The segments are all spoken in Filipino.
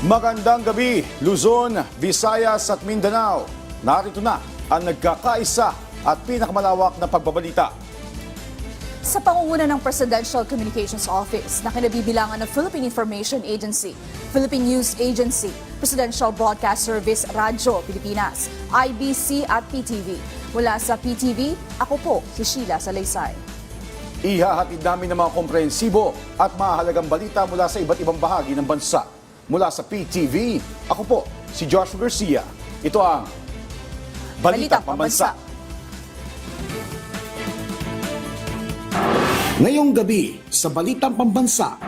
Magandang gabi, Luzon, Visayas at Mindanao. Narito na ang nagkakaisa at pinakamalawak na pagbabalita. Sa pangunguna ng Presidential Communications Office na kinabibilangan ng Philippine Information Agency, Philippine News Agency, Presidential Broadcast Service Radyo Pilipinas, IBC at PTV. Mula sa PTV, ako po si Sheila Salaysay. Ihahatid namin ng mga komprehensibo at mahalagang balita mula sa iba't ibang bahagi ng bansa. Mula sa PTV, ako po si Joshua Garcia. Ito ang Balitang Pambansa. Ngayong gabi sa Balitang Pambansa,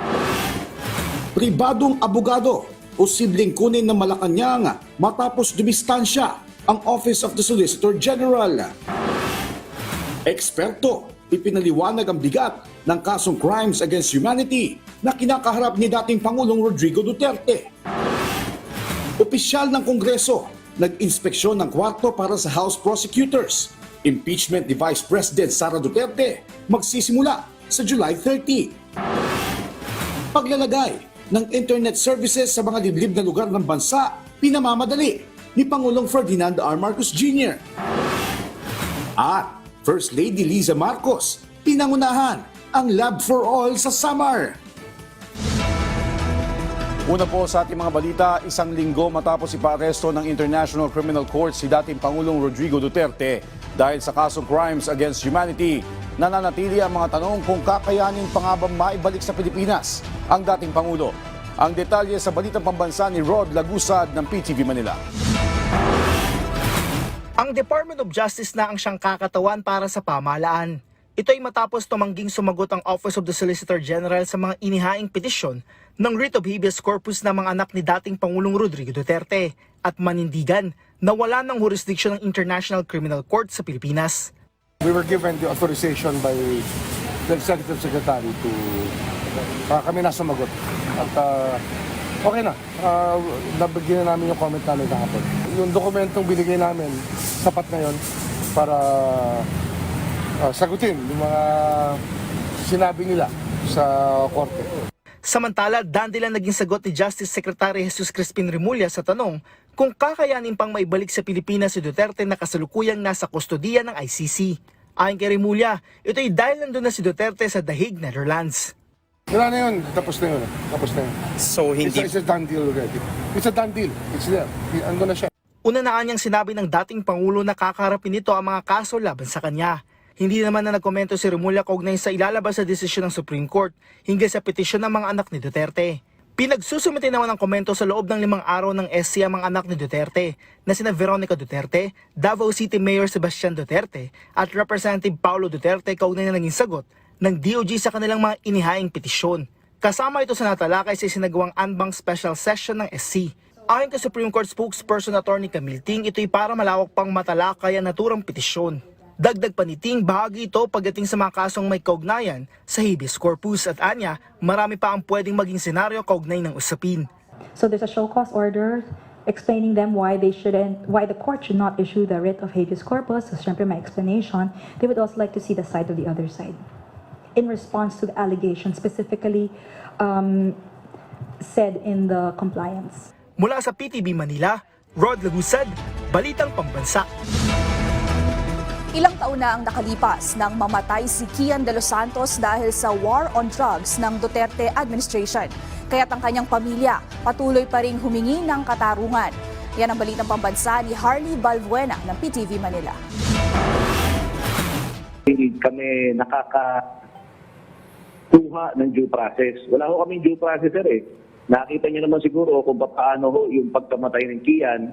pribadong abogado posibleng kunin ng Malacanang matapos dumistansya ang Office of the Solicitor General. Eksperto, ipinaliwanag ang bigat ng kasong crimes against humanity na kinakaharap ni dating Pangulong Rodrigo Duterte. Opisyal ng Kongreso, nag-inspeksyon ng kwarto para sa House Prosecutors. Impeachment ni Vice President Sara Duterte magsisimula sa July 30. Paglalagay ng internet services sa mga liblib na lugar ng bansa, pinamamadali ni Pangulong Ferdinand R. Marcos Jr. At First Lady Liza Marcos, pinangunahan ang Lab for All sa Samar. Una po sa ating mga balita, isang linggo matapos iparesto ng International Criminal Court si dating Pangulong Rodrigo Duterte dahil sa kasong crimes against humanity. Nananatili ang mga tanong kung kakayanin pa nga ba maibalik sa Pilipinas ang dating Pangulo. Ang detalye sa Balitang Pambansa ni Rod Lagusad ng PTV Manila. Ang Department of Justice na ang siyang kakatawan para sa pamahalaan. Ito ay matapos tumangging sumagot ang Office of the Solicitor General sa mga inihaing petisyon ng writ of habeas corpus ng mga anak ni dating Pangulong Rodrigo Duterte at manindigan na wala ng jurisdiction ng International Criminal Court sa Pilipinas. We were given the authorization by the Executive Secretary to kami na sumagot. At okay na, nabigyan na namin yung comment namin kahapon. Yung dokumentong binigay namin, sapat na yun para sagutin yung mga sinabi nila sa korte. Samantala, dandila naging sagot ni Justice Secretary Jesus Crispin Remulla sa tanong kung kakayanin pang maibalik sa Pilipinas si Duterte na kasalukuyang nasa kustodiya ng ICC. Ayon kay Remulla, ito'y dahil nandun na si Duterte sa The Hague, Netherlands. Wala na yun, tapos na yun. Tapos na yun. So hindi... It's a done deal already. It's a done deal. It's there. Ando na siya. Una na niyang sinabi ng dating Pangulo na kakaharapin nito ang mga kaso laban sa kanya. Hindi naman na nagkomento si Remulla kaugnay sa ilalabas sa desisyon ng Supreme Court hinggil sa petisyon ng mga anak ni Duterte. Pinagsusumite naman ang komento sa loob ng 5 araw ng SC ang mga anak ni Duterte na sina Veronica Duterte, Davao City Mayor Sebastian Duterte at Representative Paulo Duterte kaugnay na naging sagot ng DOJ sa kanilang mga inihaing petisyon. Kasama ito sa natalakay sa isinagawang Anbang Special Session ng SC. Ayon kay Supreme Court spokesperson Attorney Camille Ting, ito'y para malawak pang matalakay ang naturang petisyon. Dagdag pa ni Ting, bahagi ito pagdating sa mga kasong may kaugnayan sa habeas corpus at anya, marami pa ang pwedeng maging senaryo kaugnay ng usapin. So there's a show cause order explaining them why the court should not issue the writ of habeas corpus. So syempre my explanation, they would also like to see the side of the other side. In response to the allegation specifically said in the compliance. Mula sa PTV Manila, Rod Lagusad, Balitang Pambansa. Ilang taon na ang nakalipas nang mamatay si Kian de los Santos dahil sa war on drugs ng Duterte administration. Kaya't ang kanyang pamilya patuloy pa ring humingi ng katarungan. Yan ang Balitang Pambansa ni Harley Balbuena ng PTV Manila. Kami nakakakuha ng due process. Wala ho kaming due process, sir eh. Nakita niyo naman siguro kung paano ho yung pagkamatay ng Kian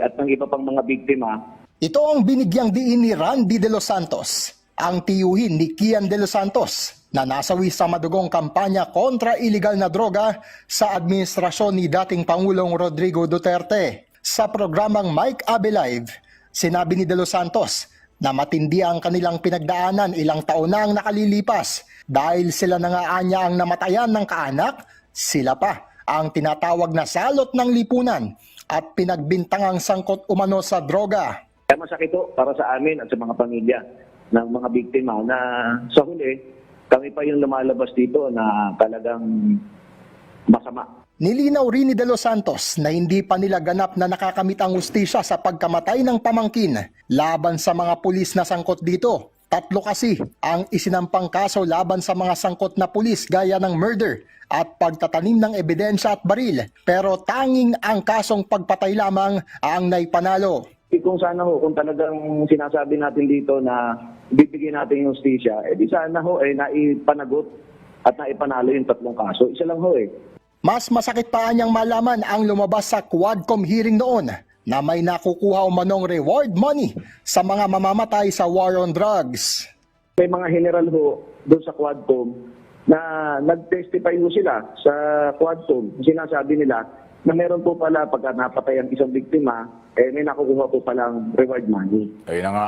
at ng iba pang mga biktima. Ito ang binigyang diin ni Randy de los Santos, ang tiyuhin ni Kian de los Santos na nasawi sa madugong kampanya kontra iligal na droga sa administrasyon ni dating Pangulong Rodrigo Duterte. Sa programang Mike Abe Live, sinabi ni de los Santos na matindi ang kanilang pinagdaanan ilang taon na ang nakalilipas dahil sila nangaanya ang namatayan ng kaanak, sila pa ang tinatawag na salot ng lipunan at pinagbintangang sangkot umano sa droga. Kaya masakit ito para sa amin at sa mga pamilya ng mga biktima na sa huli, kami pa yung lumalabas dito na talagang masama. Nilinaw rin ni De Los Santos na hindi pa nila ganap na nakakamit ang hustisya sa pagkamatay ng pamangkin laban sa mga pulis na sangkot dito. 3 kasi ang isinampang kaso laban sa mga sangkot na pulis gaya ng murder at pagtatanim ng ebidensya at baril, pero tanging ang kasong pagpatay lamang ang naipanalo. Kung sana ho, kung talagang sinasabi natin dito na bibigyan natin yung hustisya, di sana ho naipanagot at naipanalo yung 3 kaso. Isa lang ho Mas masakit pa niyang malaman ang lumabas sa Quadcom hearing noon na may nakukuha umanong reward money sa mga mamamatay sa war on drugs. May mga general ho doon sa Quadcom na nag-testify ho sila sa Quadcom. Sinasabi nila na meron po pala pagka napatay ang isang biktima, may nakukuha po palang reward money. Ayun na nga.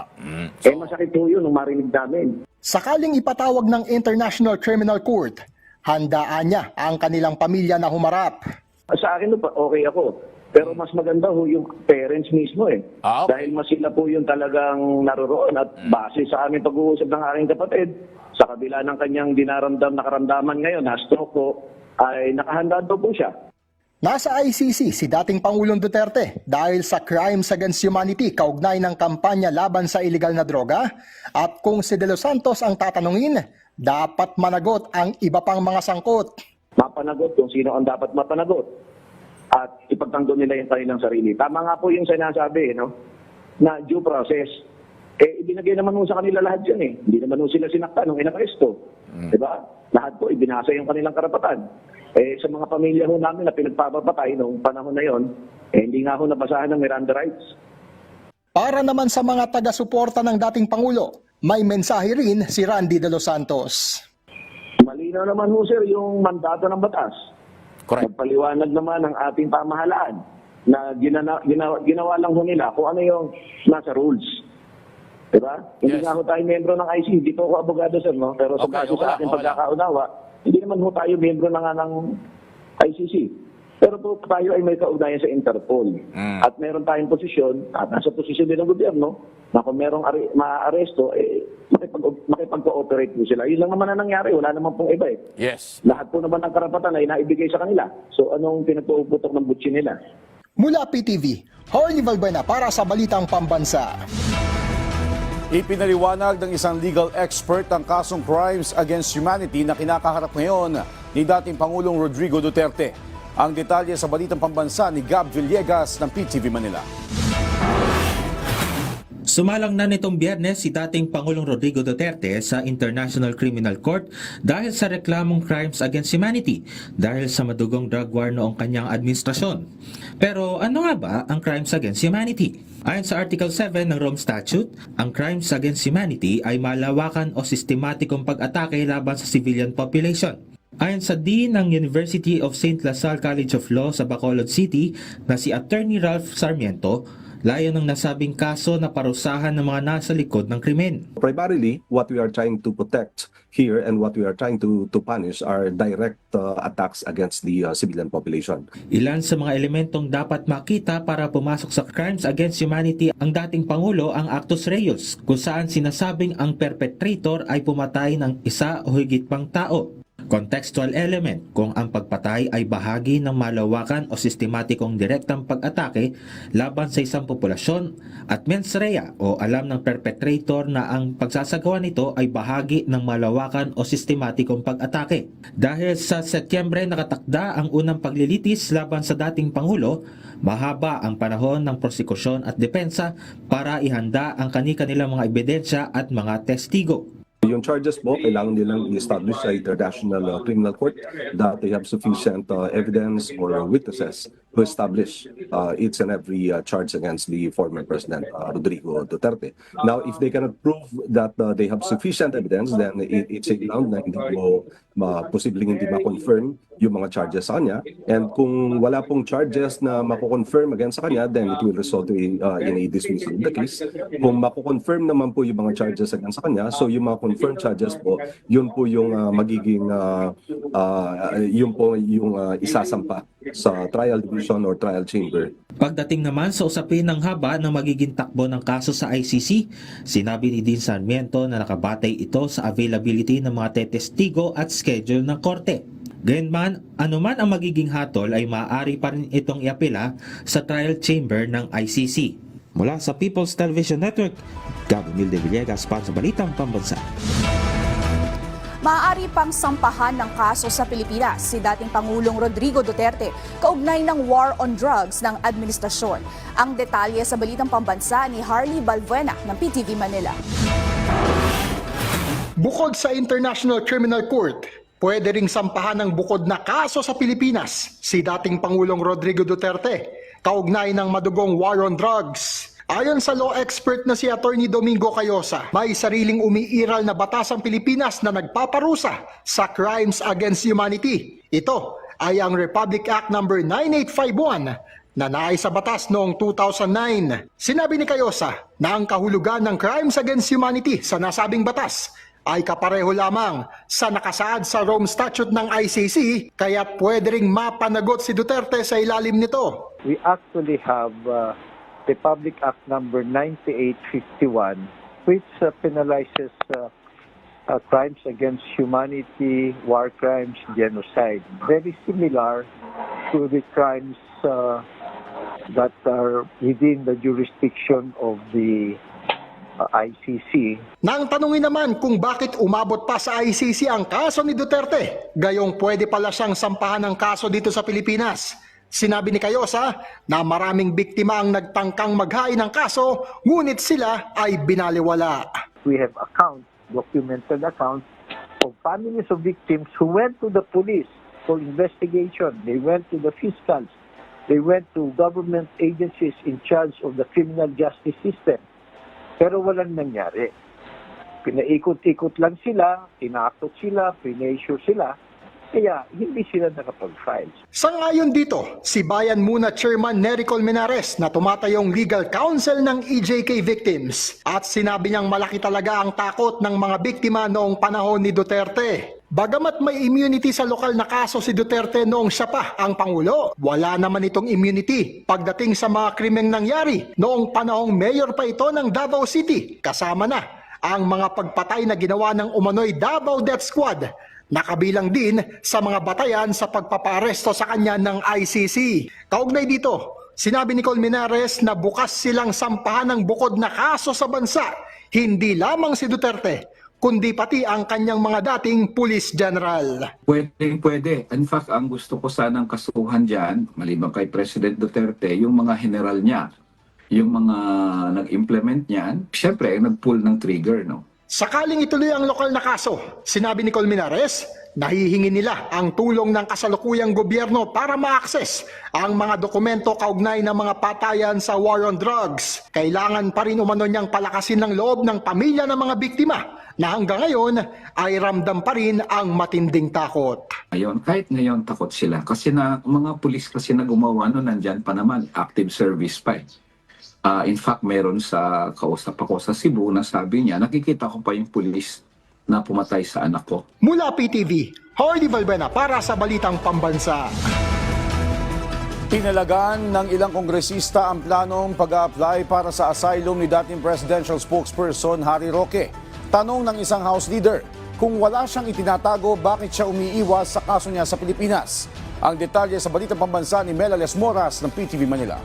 Masakit po yun nung marinig namin. Sakaling ipatawag ng International Criminal Court, handaan niya ang kanilang pamilya na humarap. Sa akin okay ako. Pero mas maganda ho yung parents mismo Okay. Dahil mas sila po yung talagang naroroon at base sa aming pag-uusap ng aking kapatid, sa kabila ng kanyang na karamdaman ngayon, na-stroke po, ay nakahanda daw po siya. Nasa ICC si dating Pangulong Duterte dahil sa crimes against humanity kaugnay ng kampanya laban sa iligal na droga, at kung si De Los Santos ang tatanungin, dapat managot ang iba pang mga sangkot. Mapanagot kung sino ang dapat mapanagot at ipagtanggol nila yung kanilang sarili. Tama nga po yung sinasabi, na due process. Ibinagay naman ho sa kanila lahat yun Hindi naman ho sila sinaktan nung inaresto. Diba? Lahat po, ibinasa yung kanilang karapatan. Sa mga pamilya ho namin na pinagpapapatay noong panahon na yon, hindi nga ho nabasahan ng Miranda rights. Para naman sa mga taga-suporta ng dating Pangulo, may mensahe rin si Randy De Los Santos. Malinaw naman ho sir yung mandato ng batas. Correct. Nagpaliwanag naman ng ating pamahalaan na ginawa lang ho nila kung ano yung nasa rules. Diba? Hindi Yes. nga ho tayo membro ng IC. Hindi po ako abogado sir, pero sa base sa aking pagkakaunawa, hindi naman ho tayo membro na nga ng ICC. Pero po tayo ay may kaugnayan sa Interpol. At meron tayong posisyon, at nasa posisyon din ng gobyerno, na kung merong ma-aresto, makipag-cooperate po sila. Yun lang naman na nangyari, wala naman pong iba Yes. Lahat po naman ng karapatan ay naibigay sa kanila. So anong pinagpuputok ng butsi nila? Mula PTV, Horny Valbuena para sa Balitang Pambansa. Ipinaliwanag ng isang legal expert ang kasong crimes against humanity na kinakaharap ngayon ni dating Pangulong Rodrigo Duterte. Ang detalye sa Balitang Pambansa ni Gab Villegas ng PTV Manila. Sumalang na nitong Biyernes si dating Pangulong Rodrigo Duterte sa International Criminal Court dahil sa reklamong crimes against humanity dahil sa madugong drug war noong kanyang administrasyon. Pero ano nga ba ang crimes against humanity? Ayon sa Article 7 ng Rome Statute, ang crimes against humanity ay malawakan o sistematikong pag-atake laban sa civilian population. Ayon sa Dean ng University of St. La Salle College of Law sa Bacolod City na si Attorney Ralph Sarmiento, layo ng nasabing kaso na parusahan ng mga nasa likod ng krimen. Primarily, what we are trying to protect here and what we are trying to punish are direct attacks against the civilian population. Ilan sa mga elementong dapat makita para pumasok sa crimes against humanity ang dating Pangulo ang actus reus, kung saan sinasabing ang perpetrator ay pumatay ng isa o higit pang tao. Contextual element kung ang pagpatay ay bahagi ng malawakan o sistematikong direktang pag-atake laban sa isang populasyon, at mens rea o alam ng perpetrator na ang pagsasagawa nito ay bahagi ng malawakan o sistematikong pag-atake. Dahil sa Setyembre nakatakda ang unang paglilitis laban sa dating Pangulo, mahaba ang panahon ng prosekusyon at depensa para ihanda ang kani-kanilang mga ebidensya at mga testigo. Yung charges po, kailangan nilang i-establish sa International Criminal Court that they have sufficient evidence or witnesses to establish each and every charge against the former President Rodrigo Duterte. Now, if they cannot prove that they have sufficient evidence, then it's a ground na hindi po posibleng hindi ma-confirm yung mga charges sa kanya. And kung wala pong charges na mako-confirm against sa kanya, then it will result in a dismissal of the case. Kung mako-confirm naman po yung mga charges against sa kanya, so yung mga confirmed charges po, yun po yung magiging yun po yung isasampa sa trial division or trial chamber. Pagdating naman sa usapin ng haba ng magiging takbo ng kaso sa ICC, sinabi ni Dean Sarmiento na nakabatay ito sa availability ng mga tetestigo at schedule ng korte. Gayunman, anuman ang magiging hatol ay maaari pa rin itong iapela sa trial chamber ng ICC. Mula sa People's Television Network, Gabo Milde Villegas para sa Balitang Pambansa. Maaari pang sampahan ng kaso sa Pilipinas si dating Pangulong Rodrigo Duterte kaugnay ng war on drugs ng administrasyon. Ang detalye sa Balitang Pambansa ni Harley Balbuena ng PTV Manila. Bukod sa International Criminal Court, pwede ring sampahan ng bukod na kaso sa Pilipinas si dating Pangulong Rodrigo Duterte kaugnay ng madugong war on drugs. Ayon sa law expert na si Attorney Domingo Cayosa, may sariling umiiral na batas ang Pilipinas na nagpaparusa sa crimes against humanity. Ito ay ang Republic Act No. 9851 na naisa batas noong 2009. Sinabi ni Cayosa na ang kahulugan ng crimes against humanity sa nasabing batas ay kapareho lamang sa nakasaad sa Rome Statute ng ICC, kaya't pwede ring mapanagot si Duterte sa ilalim nito. We actually have Republic Act number 9851, which penalizes crimes against humanity, war crimes, genocide. Very similar to the crimes that are within the jurisdiction of the ICC. Nang tanungin naman kung bakit umabot pa sa ICC ang kaso ni Duterte, gayong pwede pala siyang sampahan ng kaso dito sa Pilipinas. Sinabi ni Cayosa na maraming biktima ang nagtangkang maghain ng kaso, ngunit sila ay binaliwala. We have accounts, documented accounts of families of victims who went to the police for investigation. They went to the fiscals. They went to government agencies in charge of the criminal justice system. Pero walang nangyari. Pinaikot-ikot lang sila, tinakot sila, pinaissue sila. Kaya hindi sila nakapag-file. Sangayon dito, si Bayan Muna Chairman Nery Colmenares na tumatayong legal counsel ng EJK victims at sinabi niyang malaki talaga ang takot ng mga biktima noong panahon ni Duterte. Bagamat may immunity sa lokal na kaso si Duterte noong siya pa ang Pangulo, wala naman itong immunity pagdating sa mga krimeng nangyari noong panahong mayor pa ito ng Davao City. Kasama na ang mga pagpatay na ginawa ng umano'y Davao Death Squad, nakabilang din sa mga batayan sa pagpaparesto sa kanya ng ICC. Kaugnay dito, sinabi ni Colmenares na bukas silang sampahan ng bukod na kaso sa bansa, hindi lamang si Duterte, kundi pati ang kanyang mga dating police general. Pwede. In fact, ang gusto ko sanang kasuhan dyan, maliban kay President Duterte, yung mga general niya, yung mga nag-implement niyan, syempre, nag-pull ng trigger, no? Sakaling ituloy ang lokal na kaso, sinabi ni Colmenares, nahihingi nila ang tulong ng kasalukuyang gobyerno para ma-access ang mga dokumento kaugnay ng mga patayan sa war on drugs. Kailangan pa rin umano niyang palakasin ng loob ng pamilya ng mga biktima na hanggang ngayon ay ramdam pa rin ang matinding takot. Ngayon, kahit ngayon takot sila kasi na mga pulis kasi na gumawa no, nandyan pa naman, active service pa eh. In fact, meron sa kausap ako sa Cebu na sabi niya, nakikita ko pa yung pulis na pumatay sa anak ko. Mula PTV, Hardy Balbuena para sa Balitang Pambansa. Tinalagan ng ilang kongresista ang planong pag-a-apply para sa asylum ni dating presidential spokesperson Harry Roque. Tanong ng isang House leader, kung wala siyang itinatago, bakit siya umiiwas sa kaso niya sa Pilipinas? Ang detalye sa Balitang Pambansa ni Mela Lesmoras ng PTV Manila.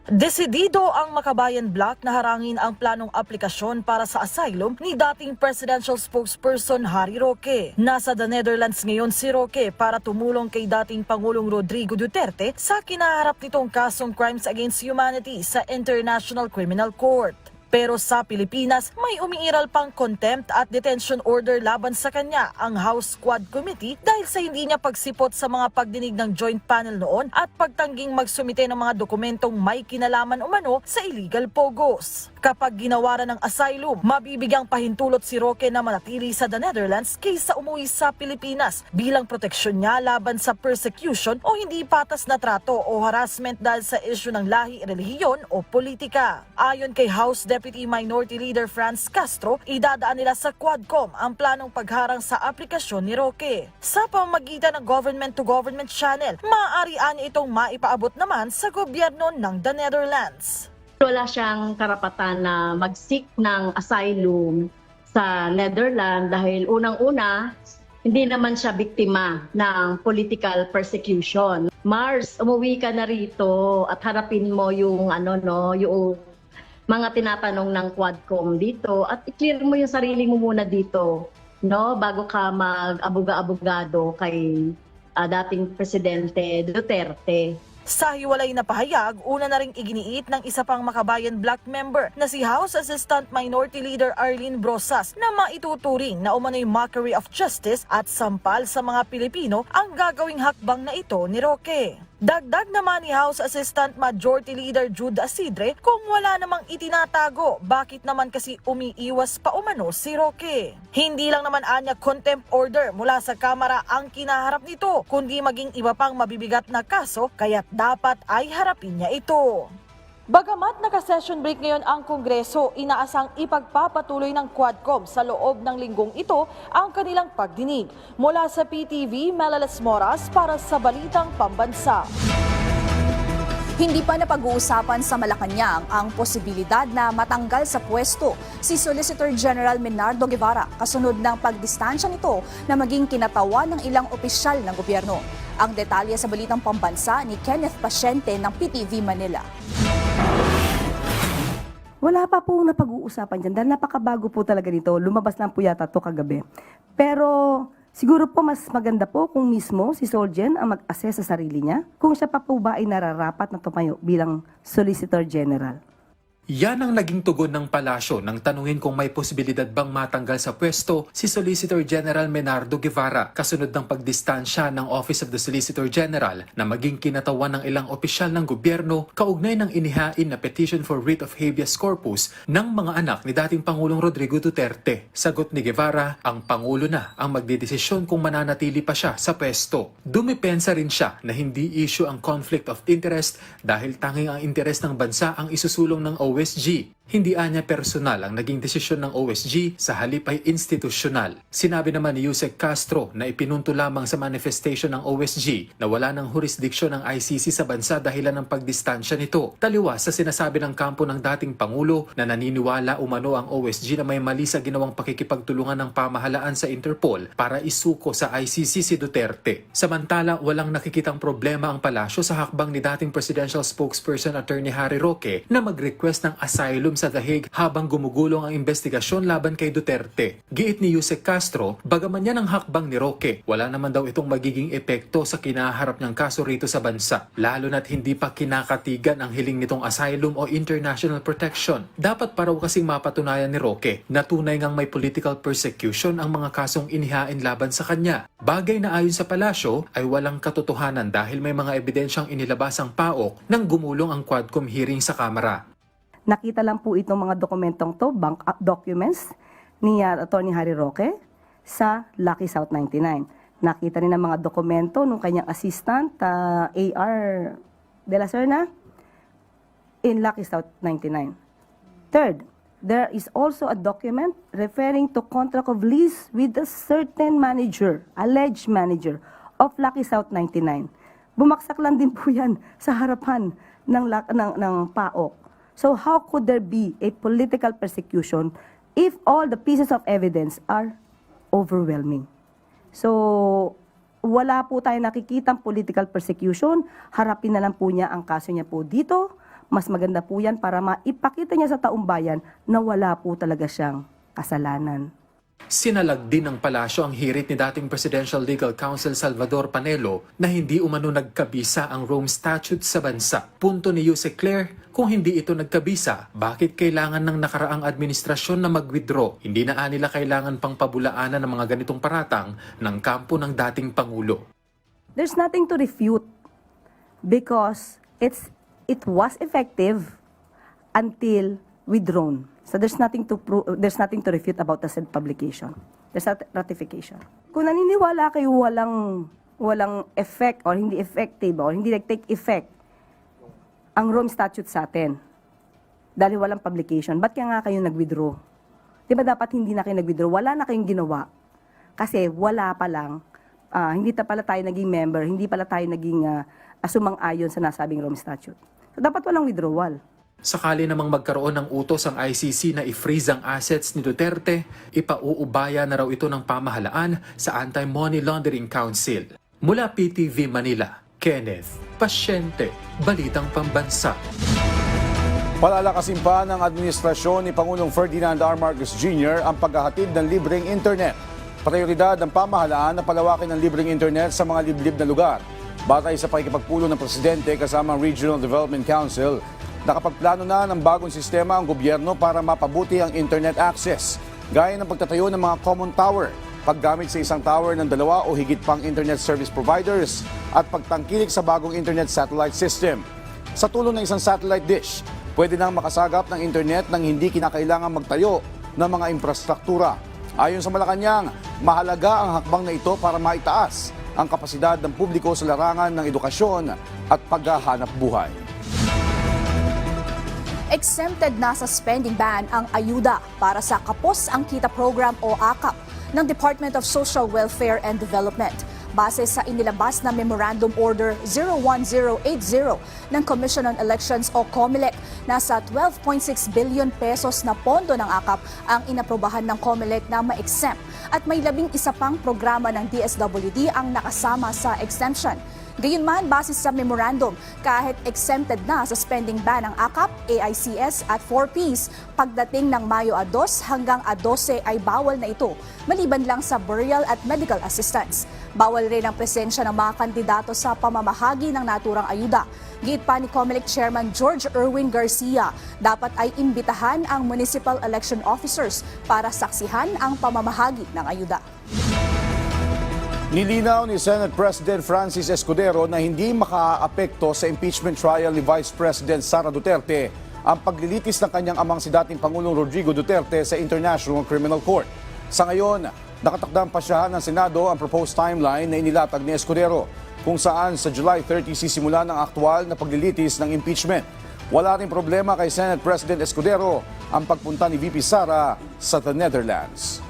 Desidido ang Makabayan Bloc na harangin ang planong aplikasyon para sa asylum ni dating presidential spokesperson Harry Roque. Nasa the Netherlands ngayon si Roque para tumulong kay dating Pangulong Rodrigo Duterte sa kinaharap nitong kasong crimes against humanity sa International Criminal Court. Pero sa Pilipinas, may umiiral pang contempt at detention order laban sa kanya ang House Quad Committee dahil sa hindi niya pagsipot sa mga pagdinig ng joint panel noon at pagtangging magsumite ng mga dokumentong may kinalaman umano sa illegal pogos. Kapag ginawaran ng asylum, mabibigyang pahintulot si Roque na manatili sa the Netherlands kaysa umuwi sa Pilipinas bilang proteksyon niya laban sa persecution o hindi patas na trato o harassment dahil sa issue ng lahi, relihiyon o politika. Ayon kay House Deputy Minority Leader Franz Castro, idadaan nila sa Quadcom ang planong pagharang sa aplikasyon ni Roque. Sa pamamagitan ng government-to-government channel, maaarian itong maipaabot naman sa gobyerno ng the Netherlands. Wala siyang karapatan na mag-seek ng asylum sa Netherlands dahil unang-una, hindi naman siya biktima ng political persecution. Mars, umuwi ka na rito at harapin mo yung yung mga tinatanong ng Quadcom dito at i-clear mo yung sarili mo muna dito, no, bago ka mag-abuga-abogado kay dating Presidente Duterte. Sa hiwalay na pahayag, una na ring iginiit ng isa pang Makabayan Black member na si House Assistant Minority Leader Arlene Brosas na maituturing na umano'y mockery of justice at sampal sa mga Pilipino ang gagawing hakbang na ito ni Roque. Dagdag naman ni House Assistant Majority Leader Jude Asidre, kung wala namang itinatago, bakit naman kasi umiiwas pa umano si Roque? Hindi lang naman anya contempt order mula sa Kamara ang kinaharap nito, kundi maging iba pang mabibigat na kaso, kaya't dapat ay harapin niya ito. Bagamat naka-session break ngayon ang Kongreso, inaasang ipagpapatuloy ng Quadcom sa loob ng linggong ito ang kanilang pagdinig. Mula sa PTV, Melales Moras para sa Balitang Pambansa. Hindi pa napag-uusapan sa Malacanang ang posibilidad na matanggal sa pwesto si Solicitor General Menardo Guevara kasunod ng pagdistansya nito na maging kinatawan ng ilang opisyal ng gobyerno. Ang detalye sa Balitang Pambansa ni Kenneth Pasyente ng PTV Manila. Wala pa pong napag-uusapan dyan dahil napakabago po talaga nito. Lumabas lang po yata ito kagabi. Pero siguro po mas maganda po kung mismo si Solgen ang mag-assess sa sarili niya kung siya pa po ba ay nararapat na tumayo bilang Solicitor General. Yan ang naging tugon ng palasyo nang tanungin kung may posibilidad bang matanggal sa pwesto si Solicitor General Menardo Guevara kasunod ng pagdistansya ng Office of the Solicitor General na maging kinatawan ng ilang opisyal ng gobyerno kaugnay ng inihain na petition for writ of habeas corpus ng mga anak ni dating Pangulong Rodrigo Duterte. Sagot ni Guevara, ang Pangulo na ang magdedesisyon kung mananatili pa siya sa pwesto. Dumipensa rin siya na hindi issue ang conflict of interest dahil tanging ang interes ng bansa ang isusulong ng OSG. Hindi anya personal ang naging desisyon ng OSG, sa halip ay institusyonal. Sinabi naman ni Yusek Castro na ipinunto lamang sa manifestation ng OSG na wala ng jurisdiksyon ng ICC sa bansa dahilan ng pagdistansya nito. Taliwas sa sinasabi ng kampo ng dating Pangulo na naniniwala umano ang OSG na may mali sa ginawang pakikipagtulungan ng pamahalaan sa Interpol para isuko sa ICC si Duterte. Samantala, walang nakikitang problema ang palasyo sa hakbang ni dating presidential spokesperson Attorney Harry Roque na mag-request ng asylum sa The Hague habang gumugulong ang investigasyon laban kay Duterte. Giit ni Yusek Castro, bagaman yan ang hakbang ni Roque, wala naman daw itong magiging epekto sa kinaharap niyang kaso rito sa bansa, lalo na't hindi pa kinakatigan ang hiling nitong asylum o international protection. Dapat pa raw kasing mapatunayan ni Roque na tunay ngang may political persecution ang mga kasong inihain laban sa kanya. Bagay na ayon sa palasyo ay walang katotohanan dahil may mga ebidensyang inilabas ang PAOK nang gumulong ang Quadcom hearing sa Kamara. Nakita lang po itong mga dokumentong to, bank documents ni Atty. Harry Roque sa Lucky South 99. Nakita rin ang mga dokumento ng kanyang assistant, AR de la Serna, in Lucky South 99. Third, there is also a document referring to contract of lease with a certain manager, alleged manager of Lucky South 99. Bumaksak lang din po yan sa harapan ng PAOK. So how could there be a political persecution if all the pieces of evidence are overwhelming? So wala po tayo nakikitang political persecution, harapin na lang po niya ang kaso niya po dito. Mas maganda po yan para maipakita niya sa taong bayan na wala po talaga siyang kasalanan. Sinalag din ng palasyo ang hirit ni dating Presidential Legal Counsel Salvador Panelo na hindi umano nagkabisa ang Rome Statute sa bansa. Punto ni Yusek Claire, kung hindi ito nagkabisa, bakit kailangan ng nakaraang administrasyon na mag-withdraw? Hindi na nila kailangan pang pabulaanan ng mga ganitong paratang ng kampo ng dating Pangulo. There's nothing to refute because it was effective until withdrawn. So there's nothing to refute about the said publication. There's a ratification. Kung naniniwala kayo walang effect or hindi effective or hindi nag-take effect ang Rome Statute sa atin dahil walang publication, ba't kaya nga kayo nag-withdraw? Di ba dapat hindi na kayo nag-withdraw? Wala na kayong ginawa. Kasi wala pa lang, hindi pala tayo naging member, hindi pala tayo naging sumang-ayon sa nasabing Rome Statute. So dapat walang withdrawal. Sakali namang magkaroon ng utos ang ICC na i-freeze ang assets ni Duterte, ipauubaya na raw ito ng pamahalaan sa Anti-Money Laundering Council. Mula PTV Manila, Kenneth Pasyente, Balitang Pambansa. Palalakasin pa ng administrasyon ni Pangulong Ferdinand R. Marcos Jr. ang paghahatid ng libreng internet. Prioridad ng pamahalaan na palawakin ng libreng internet sa mga liblib na lugar. Batay sa pakikipagpulong ng Presidente kasama ang Regional Development Council, nakapagplano na ng bagong sistema ang gobyerno para mapabuti ang internet access, gaya ng pagtatayo ng mga common tower, paggamit sa isang tower ng 2 o higit pang internet service providers, at pagtangkilik sa bagong internet satellite system. Sa tulong ng isang satellite dish, pwede nang makasagap ng internet nang hindi kinakailangan magtayo ng mga infrastruktura. Ayon sa Malacanang, mahalaga ang hakbang na ito para maitaas ang kapasidad ng publiko sa larangan ng edukasyon at paghahanap buhay. Exempted na sa spending ban ang ayuda para sa Kapos ang Kita Program o AKAP ng Department of Social Welfare and Development. Base sa inilabas na Memorandum Order 01080 ng Commission on Elections o COMELEC, nasa 12.6 billion pesos na pondo ng AKAP ang inaprobahan ng COMELEC na ma-exempt at may 11 pang programa ng DSWD ang nakasama sa exemption. Gayunman, base sa memorandum, kahit exempted na sa spending ban ng AKAP, AICS at 4Ps, pagdating ng Mayo 2 hanggang 12 ay bawal na ito, maliban lang sa burial at medical assistance. Bawal rin ang presensya ng mga kandidato sa pamamahagi ng naturang ayuda. Giit pa ni COMELEC Chairman George Erwin Garcia, dapat ay imbitahan ang municipal election officers para saksihan ang pamamahagi ng ayuda. Nilinaw ni Senate President Francis Escudero na hindi makaapekto sa impeachment trial ni Vice President Sara Duterte ang paglilitis ng kanyang amang si dating Pangulong Rodrigo Duterte sa International Criminal Court. Sa ngayon, nakatakdang pasyahan ng Senado ang proposed timeline na inilatag ni Escudero, kung saan sa July 30 sisimula ng aktual na paglilitis ng impeachment. Wala ring problema kay Senate President Escudero ang pagpunta ni VP Sara sa the Netherlands.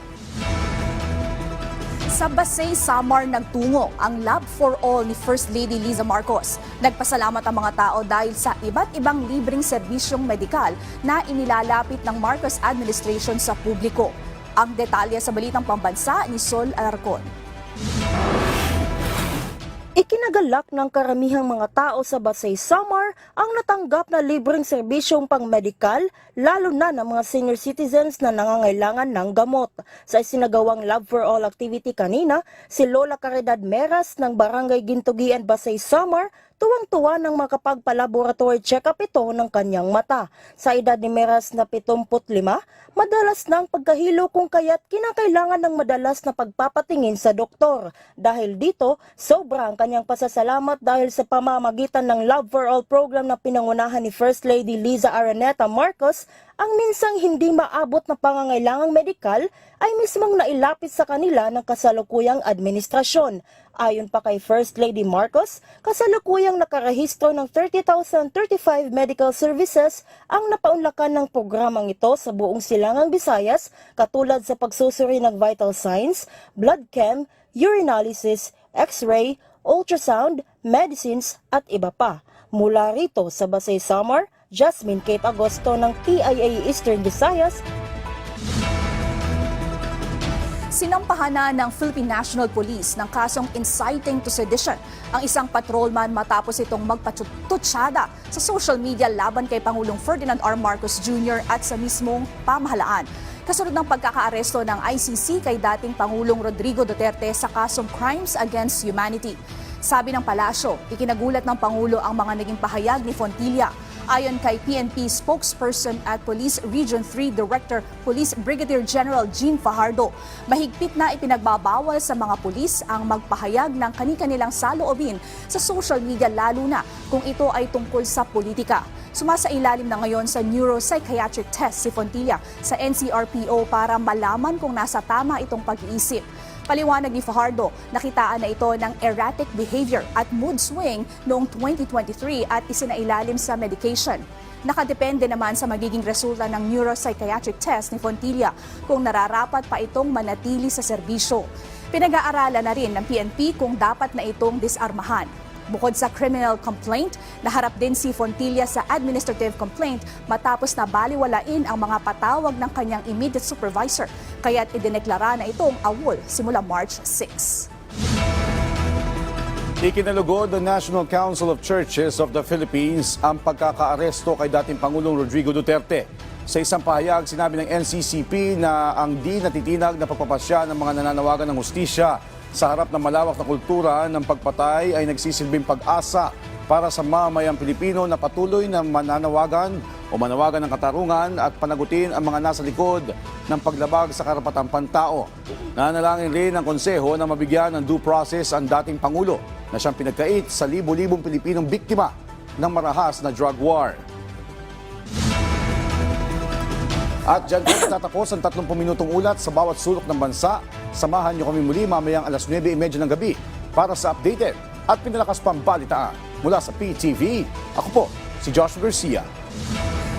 Sa Basay, Samar nagtungo ang Love for All ni First Lady Liza Marcos. Nagpasalamat ang mga tao dahil sa iba't ibang libreng serbisyong medikal na inilalapit ng Marcos administration sa publiko. Ang detalye sa Balitang Pambansa ni Sol Alarcon. Ikinagalak ng karamihang mga tao sa Basay, Samar ang natanggap na libreng serbisyong pang-medikal, lalo na ng mga senior citizens na nangangailangan ng gamot. Sa isinagawang Love for All activity kanina, si Lola Caridad Meras ng Barangay Gintugian, Basay, Samar, tuwang-tuwa nang makapagpa-laboratory check-up ito ng kanyang mata. Sa edad ni Meras na 75, madalas na ang pagkahilo kung kaya't kinakailangan ng madalas na pagpapatingin sa doktor. Dahil dito, sobra ang kanyang pasasalamat dahil sa pamamagitan ng Love for All program na pinangunahan ni First Lady Liza Araneta Marcos, ang minsang hindi maabot na pangangailangang medikal ay mismong nailapit sa kanila ng kasalukuyang administrasyon. Ayon pa kay First Lady Marcos, kasalukuyang nakarehistro ng 30,035 medical services ang napaunlakan ng programang ito sa buong Silangang Visayas, katulad sa pagsusuri ng vital signs, blood chem, urinalysis, x-ray, ultrasound, medicines at iba pa. Mula rito sa Basay, Samar, Jasmine Kate Agosto ng TIA Eastern Visayas. Sinampahan na ng Philippine National Police ng kasong inciting to sedition ang isang patrolman matapos itong magpatutsada sa social media laban kay Pangulong Ferdinand R. Marcos Jr. at sa mismong pamahalaan. Kasunod ng pagkakaaresto ng ICC kay dating Pangulong Rodrigo Duterte sa kasong Crimes Against Humanity. Sabi ng palasyo, ikinagulat ng Pangulo ang mga naging pahayag ni Fontilla. Ayon kay PNP spokesperson at Police Region 3 Director Police Brigadier General Jean Fajardo, mahigpit na ipinagbabawal sa mga pulis ang magpahayag ng kani-kanilang saloobin sa social media, lalo na kung ito ay tungkol sa politika. Sumasailalim na ngayon sa neuropsychiatric test si Fontilla sa NCRPO para malaman kung nasa tama itong pag-iisip. Paliwanag ni Fajardo, nakitaan na ito ng erratic behavior at mood swing noong 2023 at isinailalim sa medication. Nakadepende naman sa magiging resulta ng neuropsychiatric test ni Fontilla kung nararapat pa itong manatili sa serbisyo. Pinag-aaralan na rin ng PNP kung dapat na itong disarmahan. Bukod sa criminal complaint, naharap din si Fontilla sa administrative complaint matapos na baliwalain ang mga patawag ng kanyang immediate supervisor. Kaya't idineklara na itong awol simula March 6. Ikinalugod ng National Council of Churches of the Philippines ang pagkakaaresto kay dating Pangulong Rodrigo Duterte. Sa isang pahayag, sinabi ng NCCP na ang di natitinag na pagpapasya ng mga nananawagan ng hustisya sa harap ng malawak na kultura ng pagpatay ay nagsisilbing pag-asa para sa mamamayang Pilipino na patuloy na manawagan ng katarungan at panagutin ang mga nasa likod ng paglabag sa karapatang pantao. Nanalangin rin ang konseho na mabigyan ng due process ang dating Pangulo na siyang pinagkait sa libo-libong Pilipinong biktima ng marahas na drug war. At dyan po tatapos ang 30 minutong ulat sa bawat sulok ng bansa. Samahan niyo kami muli mamayang alas 9:30 ng gabi para sa updated at pinalakas pang balitaan mula sa PTV. Ako po, si Joshua Garcia.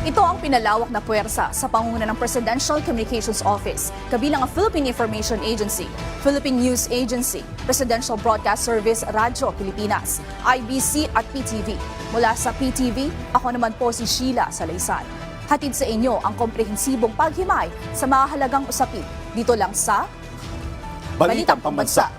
Ito ang pinalawak na puwersa sa pangunguna ng Presidential Communications Office, kabilang ang Philippine Information Agency, Philippine News Agency, Presidential Broadcast Service Radyo Pilipinas, IBC at PTV. Mula sa PTV, ako naman po si Sheila Salaysan. Hatid sa inyo ang komprehensibong paghimay sa mahalagang usapin dito lang sa Balitang Pambansa.